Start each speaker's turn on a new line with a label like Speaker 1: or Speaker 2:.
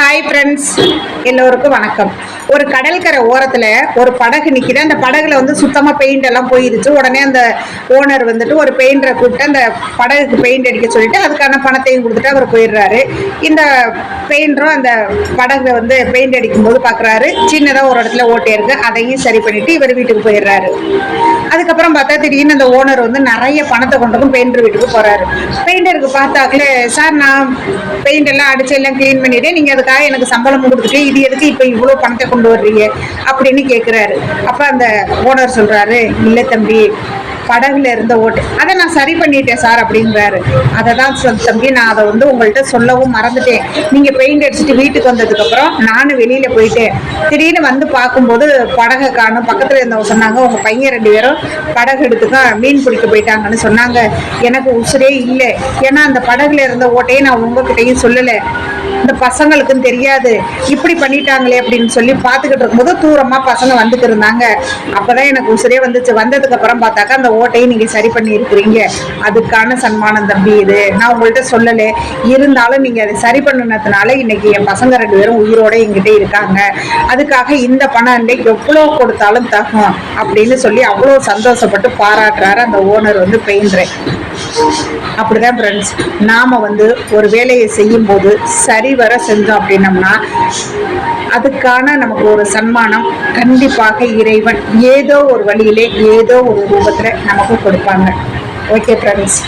Speaker 1: Hi friends, எல்லோருக்கும் வணக்கம். ஒரு கடற்கரை ஓரத்தில் ஒரு படகு நிற்கிது. அந்த படகுல சுத்தமாக பெயிண்ட் எல்லாம் போயிருச்சு. உடனே அந்த ஓனர் ஒரு பெயிண்டரை கூப்பிட்டு அந்த படகுக்கு பெயிண்ட் அடிக்க சொல்லிட்டு அதுக்கான பணத்தையும் கொடுத்துட்டு அவர் போயிடுறாரு. இந்த பெயிண்டரும் அந்த படகுல பெயிண்ட் அடிக்கும்போது பார்க்குறாரு, சின்னதாக ஒரு இடத்துல ஓட்டை இருக்கு. அதையும் சரி பண்ணிட்டு இவர் வீட்டுக்கு போயிடுறாரு. அதுக்கப்புறம் பார்த்தா திடீர்னு அந்த ஓனர் நிறைய பணத்தை கொண்டதும் பெயிண்டர் வீட்டுக்கு போறாரு. பெயிண்டருக்கு பார்த்தாக்கலே, சார் நான் பெயிண்ட் எல்லாம் அடிச்சு எல்லாம் கிளீன் பண்ணிட்டேன், நீங்க அதுக்காக எனக்கு சம்பளம் கொடுத்துட்டு இது எதுக்கு இப்ப இவ்வளவு பணத்தை கொண்டு வர்றீங்க அப்படின்னு கேட்கிறாரு. அப்ப அந்த ஓனர் சொல்றாரு, இல்ல தம்பி, படகுல இருந்த ஓட்டு அதை நான் சரி பண்ணிட்டேன் சார் அப்படிங்கிறாரு. அதை தான் தம்பி, நான் அதை உங்கள்கிட்ட சொல்லவும் மறந்துட்டேன். நீங்க பெயிண்ட் அடிச்சுட்டு வீட்டுக்கு வந்ததுக்கு அப்புறம் நானும் வெளியில போயிட்டேன். திடீர்னு பார்க்கும்போது படகை காணும். பக்கத்துல இருந்தவங்க சொன்னாங்க, உங்க பையன் 2 பேரும் படகு எடுத்துக்க மீன் பிடிக்க போயிட்டாங்கன்னு சொன்னாங்க. எனக்கு உசுரே இல்லை. ஏன்னா அந்த படகுல இருந்த ஓட்டையை நான் உங்ககிட்டையும் சொல்லலை, இந்த பசங்களுக்கும் தெரியாது. இப்படி பண்ணிட்டாங்களே அப்படின்னு சொல்லி பார்த்துக்கிட்டு இருக்கும்போது தூரமா பசங்க வந்துட்டு இருந்தாங்க. அப்பதான் எனக்கு உசுரே வந்துச்சு. வந்ததுக்கு அப்புறம் பார்த்தாக்கா அந்த ஓட்டையை நீங்க சரி பண்ணி இருக்கிறீங்க. அதுக்கான சன்மானம் தம்பி. இது நான் உங்கள்கிட்ட சொல்லலை, இருந்தாலும் நீங்க அதை சரி பண்ணினதுனால இன்னைக்கு என் பசங்க 2 பேரும் உயிரோட என்கிட்ட இருக்காங்க. அதுக்காக இந்த பணம் எவ்வளவு கொடுத்தாலும் தகும் அப்படின்னு சொல்லி அவ்வளவு சந்தோஷப்பட்டு பாராட்டுறாரு அந்த ஓனர் பெயிண்டர். அப்படிதான் ஃப்ரெண்ட்ஸ், நாம ஒரு வேலையை செய்யும் போது சரிவர செஞ்சோம் அப்படின்னம்னா அதுக்கான நமக்கு ஒரு சன்மானம் கண்டிப்பாக இறைவன் ஏதோ ஒரு வழியிலே ஏதோ ஒரு ரூபத்துல நமக்கு கொடுப்பாங்க. Okay friends.